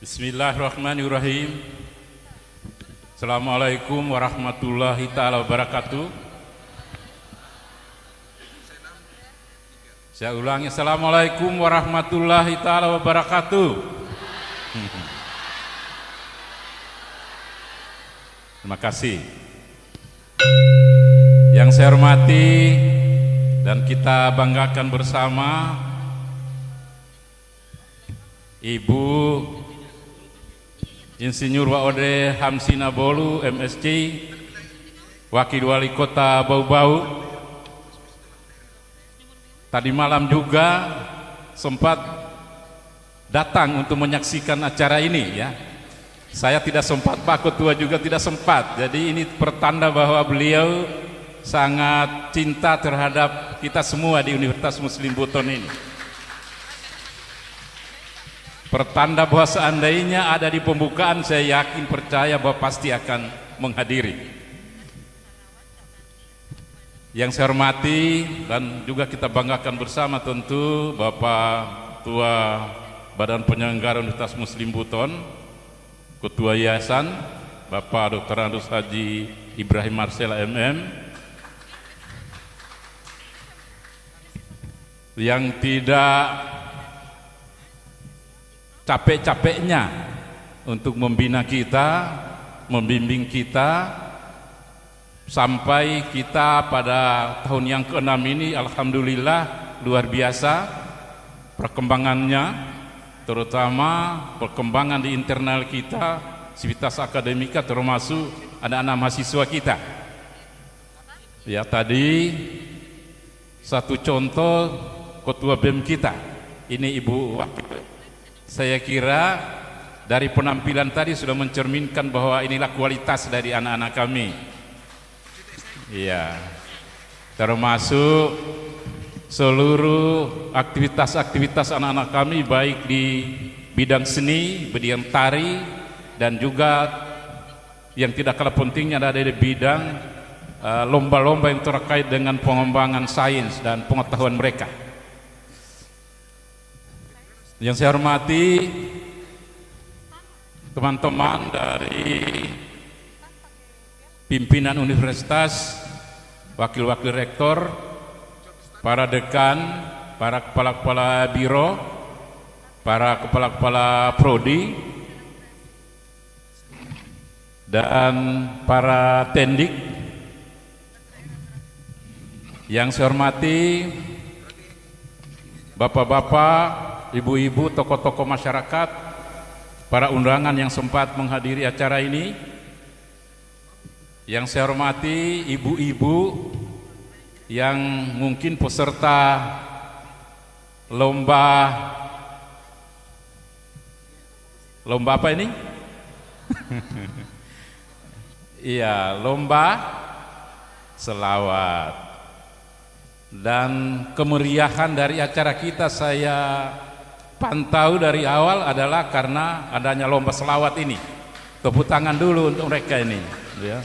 Bismillahirrahmanirrahim. Assalamualaikum warahmatullahi ta'ala wabarakatuh. Saya ulangi, Assalamualaikum warahmatullahi ta'ala wabarakatuh. Terima kasih. Yang saya hormati dan kita banggakan bersama Ibu Insinyur Waode Hamsina Bolu MSc, Wakil Wali Kota Bau-Bau. Tadi malam juga sempat datang untuk menyaksikan acara ini ya. Saya tidak sempat, Pak Ketua juga tidak sempat. Jadi ini pertanda bahwa beliau sangat cinta terhadap kita semua di Universitas Muslim Buton ini. Pertanda bahwa seandainya ada di pembukaan, saya yakin percaya bahwa pasti akan menghadiri. Yang saya hormati dan juga kita banggakan bersama tentu Bapak Ketua Badan Penyelenggara Universitas Muslim Buton, Ketua Yayasan Bapak Dr. Andus Haji Ibrahim Marcel MM, yang tidak capek-capeknya untuk membina kita, membimbing kita sampai kita pada tahun yang ke-6 ini alhamdulillah luar biasa perkembangannya, terutama perkembangan di internal kita, sivitas akademika, termasuk anak-anak mahasiswa kita. Ya, tadi satu contoh ketua BEM kita, ini Ibu Wakil. Saya kira dari penampilan tadi sudah mencerminkan bahwa inilah kualitas dari anak-anak kami. Iya, termasuk seluruh aktivitas-aktivitas anak-anak kami baik di bidang seni, bidang tari, dan juga yang tidak kalah pentingnya ada di bidang lomba-lomba yang terkait dengan pengembangan sains dan pengetahuan mereka. Yang saya hormati teman-teman dari pimpinan universitas, wakil-wakil rektor, para dekan, para kepala-kepala biro, para kepala-kepala prodi, dan para tendik. Yang saya hormati bapak-bapak, ibu-ibu, tokoh-tokoh masyarakat, para undangan yang sempat menghadiri acara ini. Yang saya hormati ibu-ibu yang mungkin peserta lomba apa ini? Iya, lomba selawat. Dan kemeriahan dari acara kita saya pantau dari awal adalah karena adanya lomba selawat ini. Tepuk tangan dulu untuk mereka ini ya.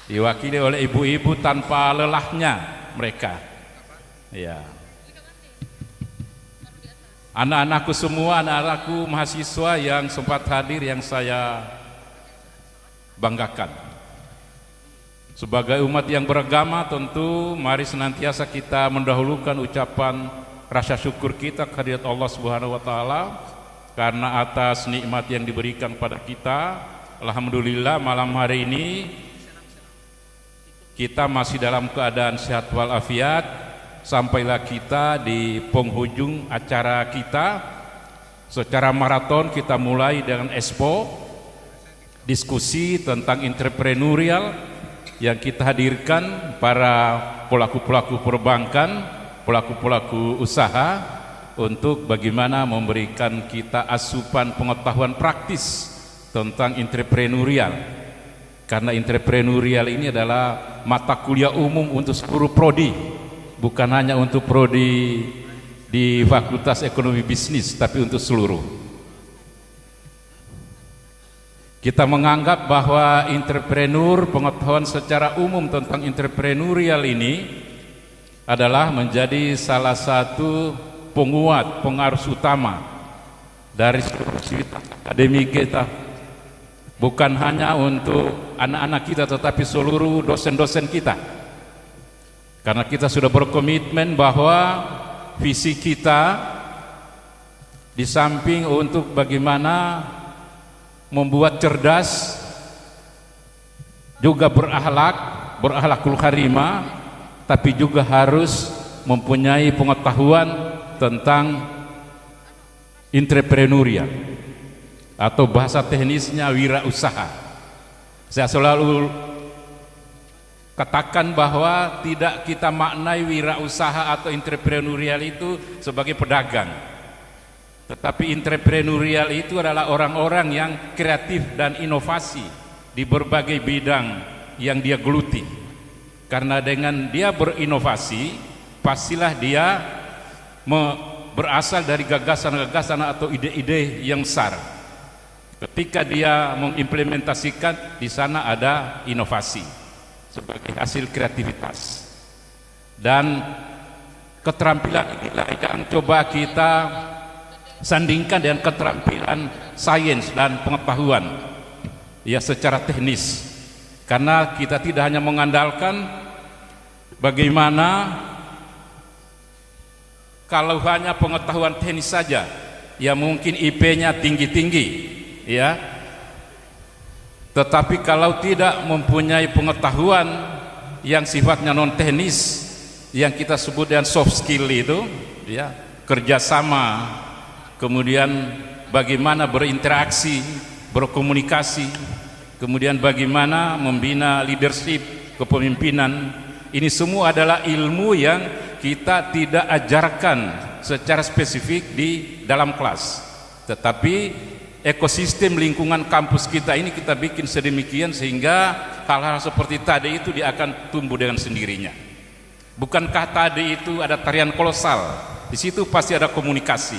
Diwakili oleh ibu-ibu tanpa lelahnya mereka ya. Anak-anakku semua, anak-anakku mahasiswa yang sempat hadir, yang saya banggakan. Sebagai umat yang beragama, tentu mari senantiasa kita mendahulukan ucapan rasa syukur kita kehadirat Allah Subhanahu wa taala karena atas nikmat yang diberikan pada kita. Alhamdulillah malam hari ini kita masih dalam keadaan sehat walafiat. Sampailah kita di penghujung acara kita. Secara maraton kita mulai dengan expo, diskusi tentang entrepreneurial yang kita hadirkan para pelaku-pelaku perbankan, pelaku-pelaku usaha untuk bagaimana memberikan kita asupan pengetahuan praktis tentang entrepreneurial, karena entrepreneurial ini adalah mata kuliah umum untuk seluruh prodi, bukan hanya untuk prodi di Fakultas Ekonomi Bisnis, tapi untuk seluruh. Kita menganggap bahwa entrepreneur, pengetahuan secara umum tentang entrepreneurial ini adalah menjadi salah satu penguat, pengarus utama dari akademi kita, bukan hanya untuk anak-anak kita tetapi seluruh dosen-dosen kita, karena kita sudah berkomitmen bahwa visi kita di samping untuk bagaimana membuat cerdas, juga berakhlakul karimah, tapi juga harus mempunyai pengetahuan tentang entrepreneurial atau bahasa teknisnya wirausaha. Saya selalu katakan bahwa tidak kita maknai wirausaha atau entrepreneurial itu sebagai pedagang, tetapi entrepreneurial itu adalah orang-orang yang kreatif dan inovasi di berbagai bidang yang dia geluti. Karena dengan dia berinovasi, pastilah dia berasal dari gagasan-gagasan atau ide-ide yang besar. Ketika dia mengimplementasikan, di sana ada inovasi sebagai hasil kreativitas. Dan keterampilan inilah yang coba kita sandingkan dengan keterampilan sains dan pengetahuan ya secara teknis. Karena kita tidak hanya mengandalkan bagaimana kalau hanya pengetahuan teknis saja, ya mungkin IP-nya tinggi-tinggi, ya. Tetapi kalau tidak mempunyai pengetahuan yang sifatnya non teknis, yang kita sebut dengan soft skill itu, ya, kerjasama, kemudian bagaimana berinteraksi, berkomunikasi, kemudian bagaimana membina leadership, kepemimpinan. Ini semua adalah ilmu yang kita tidak ajarkan secara spesifik di dalam kelas, tetapi ekosistem lingkungan kampus kita ini kita bikin sedemikian sehingga hal-hal seperti tadi itu dia akan tumbuh dengan sendirinya. Bukankah tadi itu ada tarian kolosal? Di situ pasti ada komunikasi,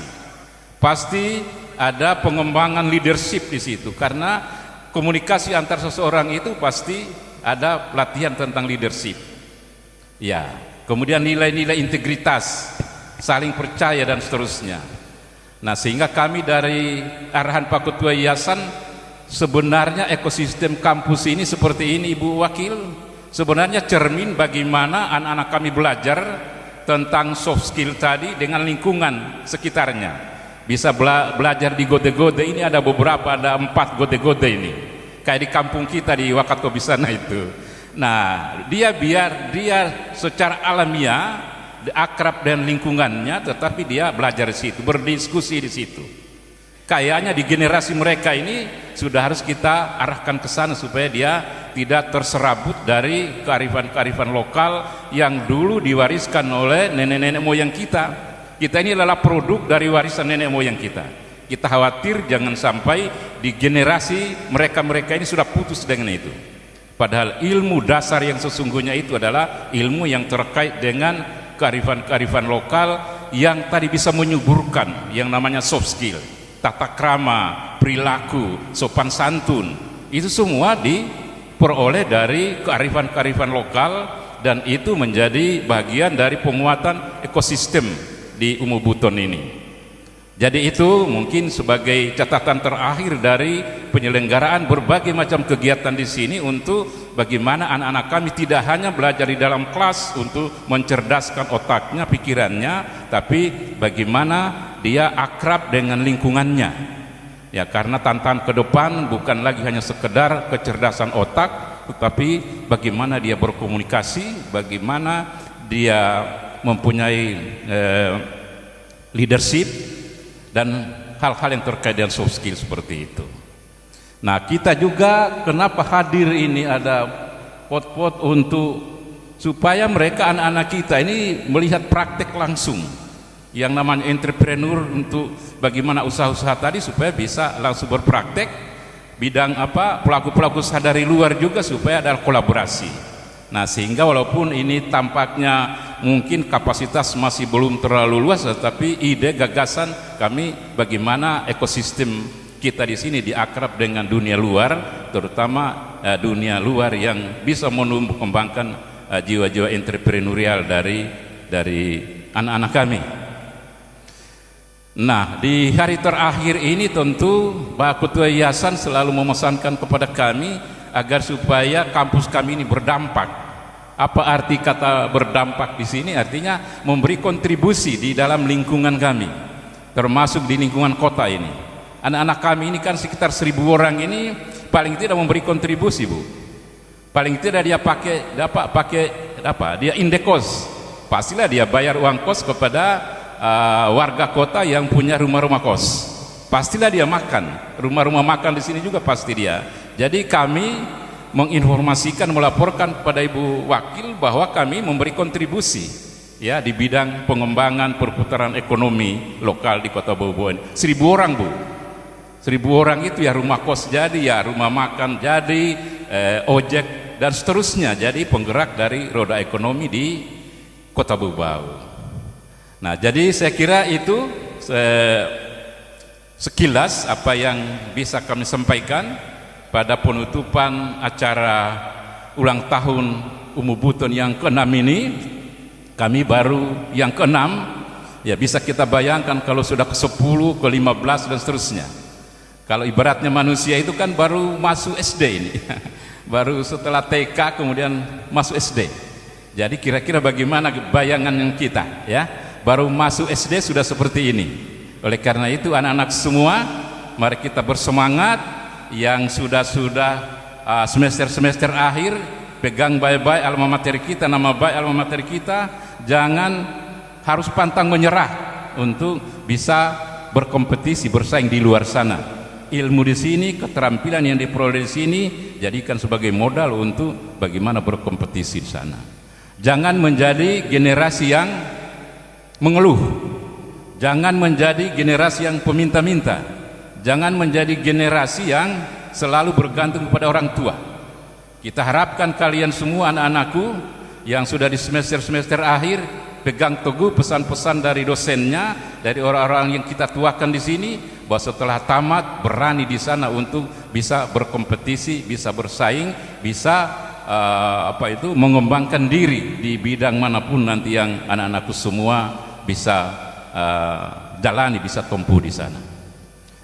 pasti ada pengembangan leadership di situ, karena komunikasi antar seseorang itu pasti ada pelatihan tentang leadership. Ya, kemudian nilai-nilai integritas, saling percaya dan seterusnya. Nah, sehingga kami dari arahan Pak Ketua Yayasan, sebenarnya ekosistem kampus ini seperti ini, Ibu Wakil, sebenarnya cermin bagaimana anak-anak kami belajar tentang soft skill tadi dengan lingkungan sekitarnya. Bisa belajar di gode-gode, ini ada beberapa, ada 4 gode-gode ini, kayak di kampung kita di Wakatobi sana itu. Nah, biar dia secara alamiah akrab dengan lingkungannya, tetapi dia belajar di situ, berdiskusi di situ. Kayaknya di generasi mereka ini sudah harus kita arahkan ke sana supaya dia tidak terserabut dari kearifan-kearifan lokal yang dulu diwariskan oleh nenek-nenek moyang kita. Kita ini adalah produk dari warisan nenek moyang kita. Kita khawatir jangan sampai di generasi mereka-mereka ini sudah putus dengan itu. Padahal ilmu dasar yang sesungguhnya itu adalah ilmu yang terkait dengan kearifan-kearifan lokal yang tadi bisa menyuburkan yang namanya soft skill, tata krama, perilaku, sopan santun. Itu semua diperoleh dari kearifan-kearifan lokal, dan itu menjadi bagian dari penguatan ekosistem di Umu Buton ini. Jadi itu mungkin sebagai catatan terakhir dari penyelenggaraan berbagai macam kegiatan di sini, untuk bagaimana anak-anak kami tidak hanya belajar di dalam kelas untuk mencerdaskan otaknya, pikirannya, tapi bagaimana dia akrab dengan lingkungannya. Ya, karena tantangan ke depan bukan lagi hanya sekedar kecerdasan otak, tetapi bagaimana dia berkomunikasi, bagaimana dia mempunyai leadership dan hal-hal yang terkait dengan soft skill seperti itu. Nah, kita juga kenapa hadir ini, ada pot-pot untuk supaya mereka, anak-anak kita ini melihat praktek langsung yang namanya entrepreneur, untuk bagaimana usaha-usaha tadi supaya bisa langsung berpraktek bidang apa, pelaku-pelaku usaha dari luar juga supaya ada kolaborasi. Nah, sehingga walaupun ini tampaknya mungkin kapasitas masih belum terlalu luas, tetapi ide gagasan kami bagaimana ekosistem kita di sini diakrab dengan dunia luar, terutama dunia luar yang bisa menumbuh kembangkan jiwa-jiwa entrepreneurial dari anak-anak kami. Nah, di hari terakhir ini tentu Pak Ketua Yayasan selalu memesankan kepada kami agar supaya kampus kami ini berdampak. Apa arti kata berdampak di sini? Artinya memberi kontribusi di dalam lingkungan kami, termasuk di lingkungan kota ini. Anak-anak kami ini kan sekitar 1.000 orang ini paling tidak memberi kontribusi, Bu. Paling tidak dia dia indekos. Pastilah dia bayar uang kos kepada warga kota yang punya rumah-rumah kos. Pastilah dia makan. Rumah-rumah makan di sini juga pasti dia. Jadi kami menginformasikan, melaporkan kepada Ibu Wakil bahwa kami memberi kontribusi ya di bidang pengembangan perputaran ekonomi lokal di Kota Bobo. 1.000 orang, Bu. 1.000 orang itu ya rumah kos jadi, ya rumah makan jadi, ojek dan seterusnya. Jadi penggerak dari roda ekonomi di Kota Bubau. Nah, jadi saya kira itu sekilas apa yang bisa kami sampaikan pada penutupan acara ulang tahun Umu Buton yang ke-6 ini. Kami baru yang ke-6, ya bisa kita bayangkan kalau sudah ke-10, ke-15 dan seterusnya. Kalau ibaratnya manusia itu kan baru masuk SD ini. Baru setelah TK kemudian masuk SD. Jadi kira-kira bagaimana bayangan kita, ya? Baru masuk SD sudah seperti ini. Oleh karena itu anak-anak semua, mari kita bersemangat. Yang sudah semester-semester akhir, pegang baik-baik alma mater kita, nama baik alma mater kita. Jangan harus pantang menyerah untuk bisa berkompetisi, bersaing di luar sana. Ilmu di sini, keterampilan yang diperoleh di sini, jadikan sebagai modal untuk bagaimana berkompetisi di sana. Jangan menjadi generasi yang mengeluh, jangan menjadi generasi yang peminta-minta, jangan menjadi generasi yang selalu bergantung kepada orang tua. Kita harapkan kalian semua anak-anakku yang sudah di semester-semester akhir pegang teguh pesan-pesan dari dosennya, dari orang-orang yang kita tuakan di sini, bahwa setelah tamat berani di sana untuk bisa berkompetisi, bisa bersaing, bisa mengembangkan diri di bidang manapun nanti yang anak-anakku semua bisa jalani, bisa tempuh di sana.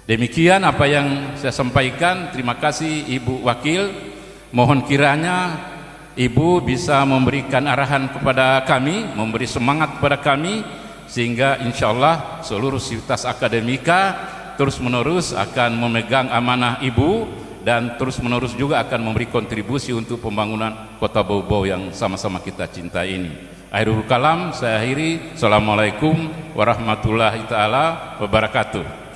Demikian apa yang saya sampaikan. Terima kasih Ibu Wakil. Mohon kiranya Ibu bisa memberikan arahan kepada kami, memberi semangat kepada kami, sehingga insya Allah seluruh sivitas akademika terus menerus akan memegang amanah Ibu dan terus menerus juga akan memberi kontribusi untuk pembangunan Kota Bobo yang sama-sama kita cintai ini. Akhirul kalam saya akhiri. Assalamualaikum warahmatullahi taala wabarakatuh.